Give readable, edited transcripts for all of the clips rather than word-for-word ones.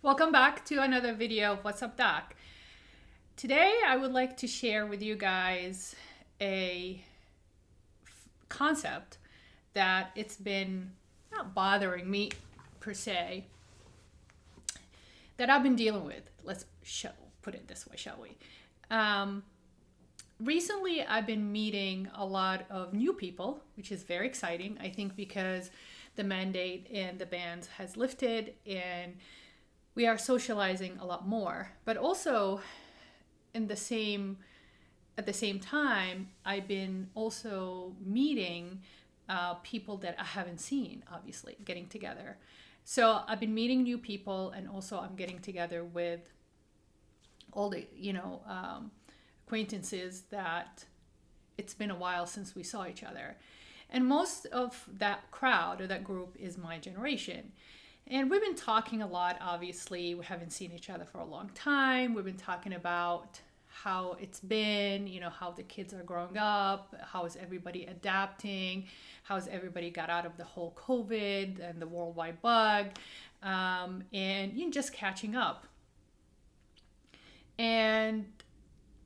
Welcome back to another video of What's Up Doc. Today I would like to share with you guys a concept that it's been not bothering me per se, that I've been dealing with. Let's put it this way, shall we? Recently I've been meeting a lot of new people, which is very exciting. I think because the mandate and the bans has lifted and we are socializing a lot more, but also at the same time, I've been also meeting people that I haven't seen, obviously, getting together. So I've been meeting new people, and also I'm getting together with all the, acquaintances that it's been a while since we saw each other. And most of that crowd or that group is my generation. And we've been talking a lot, obviously. We haven't seen each other for a long time. We've been talking about how it's been, how the kids are growing up, how is everybody adapting, how has everybody got out of the whole COVID and the worldwide bug, and just catching up. And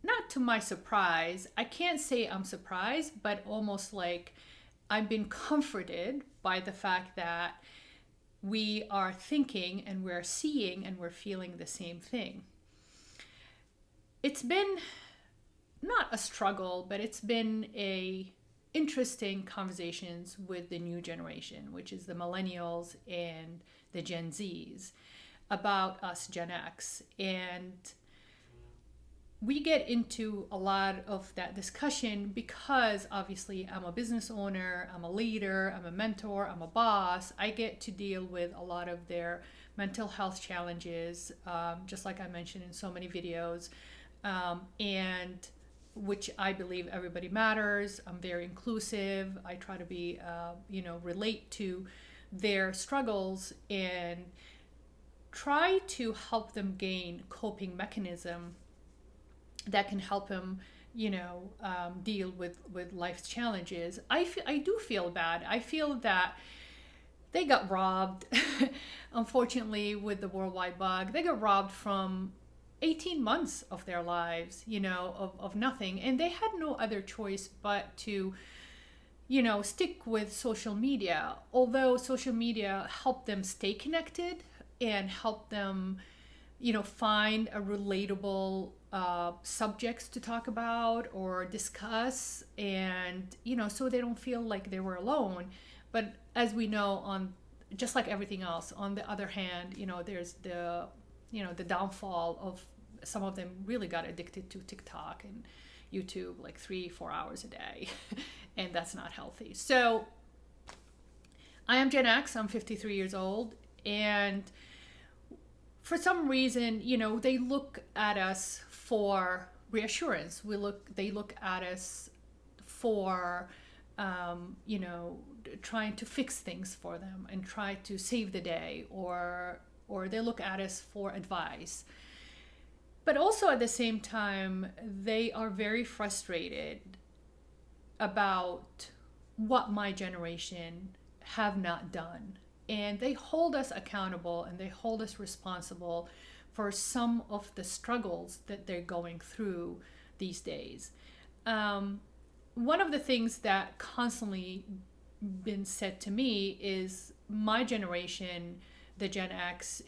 not to my surprise, I can't say I'm surprised, but almost like I've been comforted by the fact that we are thinking and we're seeing and we're feeling the same thing. It's been not a struggle, but it's been a interesting conversations with the new generation, which is the millennials and the Gen Zs, about us Gen X. And we get into a lot of that discussion because obviously I'm a business owner, I'm a leader, I'm a mentor, I'm a boss. I get to deal with a lot of their mental health challenges, just like I mentioned in so many videos, and which I believe everybody matters. I'm very inclusive. I try to be, relate to their struggles and try to help them gain coping mechanism that can help him, deal with life's challenges. I do feel bad. I feel that they got robbed, unfortunately, with the worldwide bug. They got robbed from 18 months of their lives, of nothing. And they had no other choice but to, stick with social media. Although social media helped them stay connected and help them, find a relatable subjects to talk about or discuss, and so they don't feel like they were alone. But as we know, just like everything else, on the other hand, there's the downfall of some of them really got addicted to TikTok and YouTube like 3-4 hours a day and that's not healthy. So I am Gen X. I'm 53 years old, and for some reason, they look at us for reassurance. They look at us for, trying to fix things for them and try to save the day, or they look at us for advice. But also at the same time, they are very frustrated about what my generation have not done. And they hold us accountable and they hold us responsible for some of the struggles that they're going through these days. One of the things that constantly been said to me is my generation, the Gen X,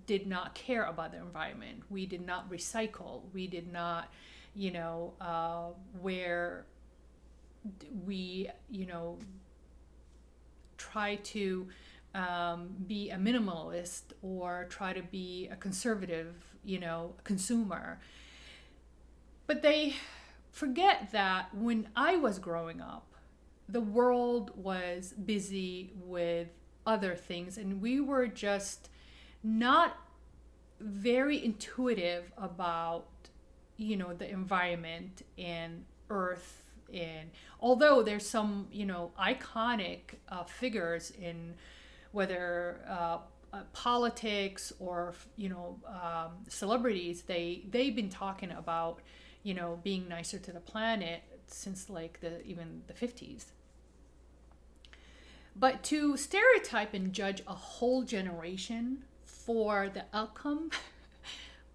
did not care about the environment. We did not recycle. We did not, where we, try to be a minimalist or try to be a conservative, consumer. But they forget that when I was growing up, the world was busy with other things and we were just not very intuitive about, the environment and Earth. And although there's some, iconic figures in whether politics or, celebrities, they've been talking about, being nicer to the planet since like even the 50s. But to stereotype and judge a whole generation for the outcome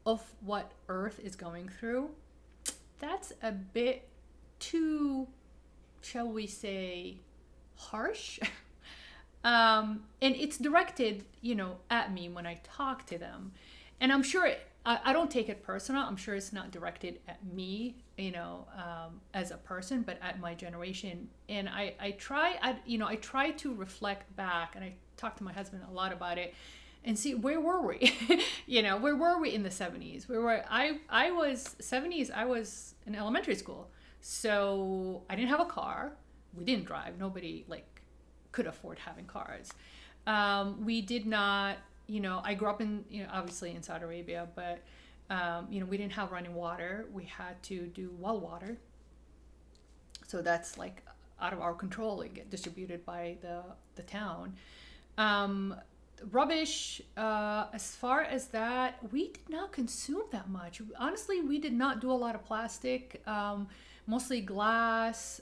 of what Earth is going through, that's a bit too, shall we say, harsh. And it's directed, at me when I talk to them. And I'm sure I don't take it personal. I'm sure it's not directed at me, as a person, but at my generation. And I try to reflect back, and I talk to my husband a lot about it, and see, where were we? Where were we in the 70s? I was 70s. I was in elementary school, so I didn't have a car. We didn't drive. Nobody could afford having cars. We did not. I grew up in, obviously in Saudi Arabia, but, we didn't have running water. We had to do well water. So that's out of our control. It get distributed by the town. Rubbish, as far as that, we did not consume that much. Honestly, we did not do a lot of plastic, mostly glass,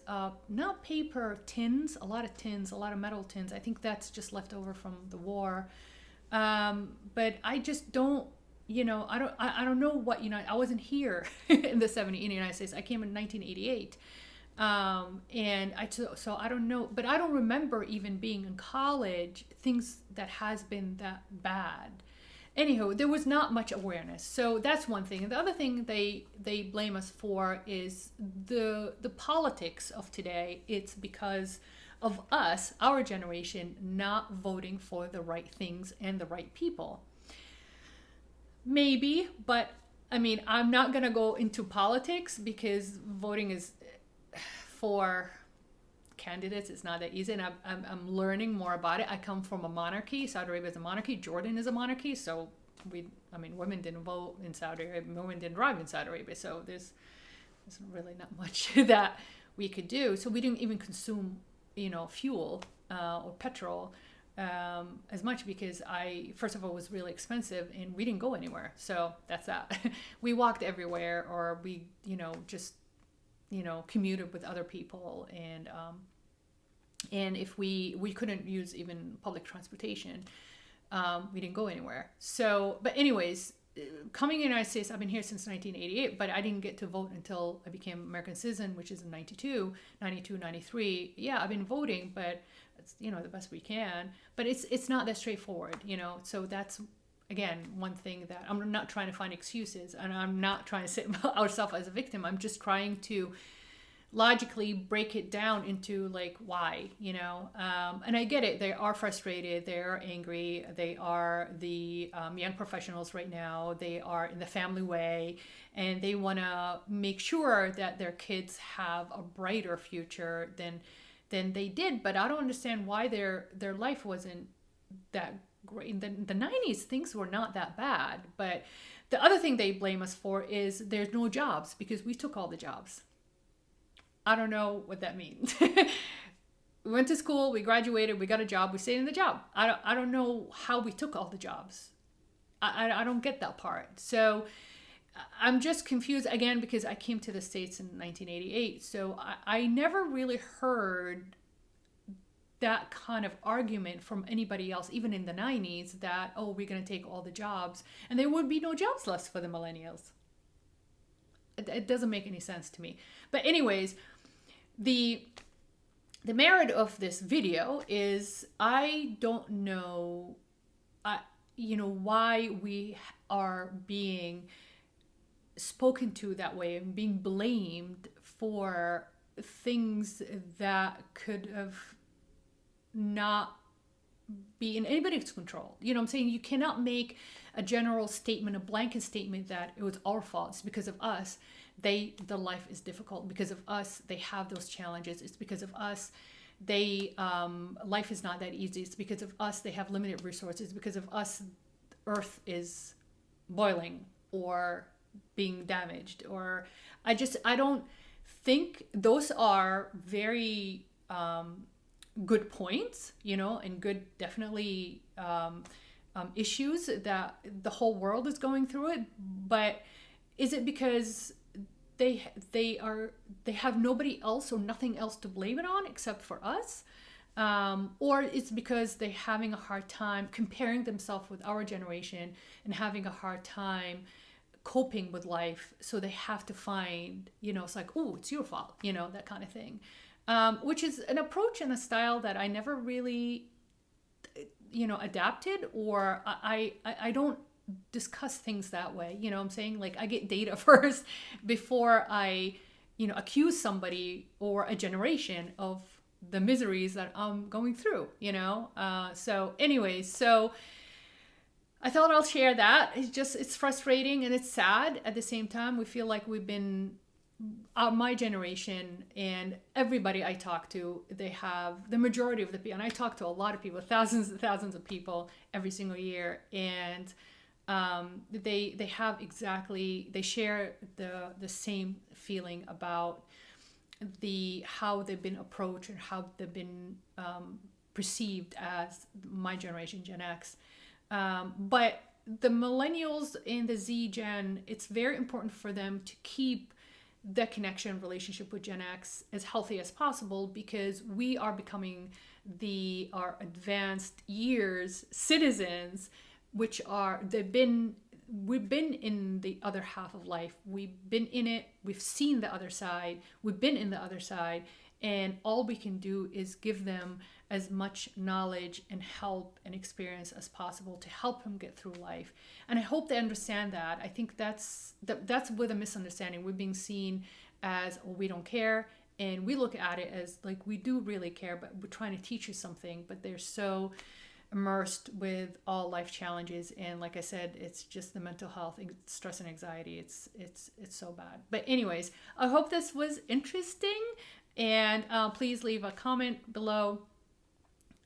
not paper, tins, a lot of metal tins. I think that's just left over from the war. But I just don't, I don't know what, I wasn't here in the 70s in the United States. I came in 1988. So I don't know, but I don't remember even being in college, things that has been that bad. Anyhow, there was not much awareness. So that's one thing. And the other thing they blame us for is the politics of today. It's because of us, our generation, not voting for the right things and the right people. Maybe, but I mean, I'm not going to go into politics because voting is for candidates. It's not that easy. And I'm learning more about it. I come from a monarchy. Saudi Arabia is a monarchy. Jordan is a monarchy. So women didn't vote in Saudi Arabia. Women didn't drive in Saudi Arabia. So there's really not much that we could do. So we didn't even consume fuel or petrol as much because first of all, it was really expensive and we didn't go anywhere. So that's that. We walked everywhere, or we, just, commuted with other people. And if we couldn't use even public transportation, we didn't go anywhere. So, but anyways, coming in the United States, I've been here since 1988, but I didn't get to vote until I became American citizen, which is in 92, 93. Yeah, I've been voting, but it's, the best we can. But it's not that straightforward, So that's, again, one thing that I'm not trying to find excuses, and I'm not trying to sit ourselves as a victim. I'm just trying to logically break it down into why, and I get it. They are frustrated. They are angry. They are the young professionals right now. They are in the family way, and they want to make sure that their kids have a brighter future than they did. But I don't understand why their life wasn't that great. In the 90s, things were not that bad. But the other thing they blame us for is there's no jobs because we took all the jobs. I don't know what that means. We went to school, we graduated, we got a job, we stayed in the job. I don't know how we took all the jobs. I don't get that part. So I'm just confused again because I came to the States in 1988. So I never really heard that kind of argument from anybody else, even in the 90s, that, oh, we're going to take all the jobs and there would be no jobs left for the millennials. It doesn't make any sense to me. But anyways, the merit of this video is I don't know, why we are being spoken to that way and being blamed for things that could have not be in anybody's control. I'm saying? You cannot make a general statement, a blanket statement that it was our fault. It's because of us. The life is difficult. Because of us, they have those challenges. It's because of us, life is not that easy. It's because of us, they have limited resources. Because of us, Earth is boiling or being damaged. Or I don't think those are very good points, and good, definitely issues that the whole world is going through it. But is it because they have nobody else or nothing else to blame it on except for us? or it's because they're having a hard time comparing themselves with our generation and having a hard time coping with life. So they have to find, it's like, oh, it's your fault, that kind of thing, which is an approach and a style that I never really, adapted, or I don't discuss things that way. You know what I'm saying? Like, I get data first before I, accuse somebody or a generation of the miseries that I'm going through, so anyways, so I thought I'll share that. It's frustrating and it's sad at the same time. We feel like we've been, my generation and everybody I talk to, they have, the majority of the people, and I talk to a lot of people, thousands and thousands of people every single year, and they have exactly, they share the same feeling about how they've been approached and how they've been perceived as my generation, Gen X. But the millennials and the Z Gen, it's very important for them to keep the connection relationship with Gen X as healthy as possible, because we are becoming our advanced years citizens, which are, we've been in the other half of life. We've been in it. We've seen the other side. We've been in the other side. And all we can do is give them as much knowledge and help and experience as possible to help them get through life. And I hope they understand that. I think that's with a misunderstanding. We're being seen as, oh, we don't care. And we look at it as like, we do really care, but we're trying to teach you something. But they're so immersed with all life challenges, and like I said, it's just the mental health, stress and anxiety. It's so bad. But anyways, I hope this was interesting, and please leave a comment below.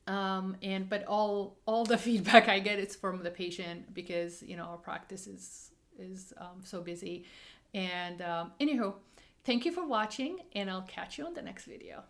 But all the feedback I get is from the patient, because our practice is so busy. And anywho, thank you for watching, and I'll catch you on the next video.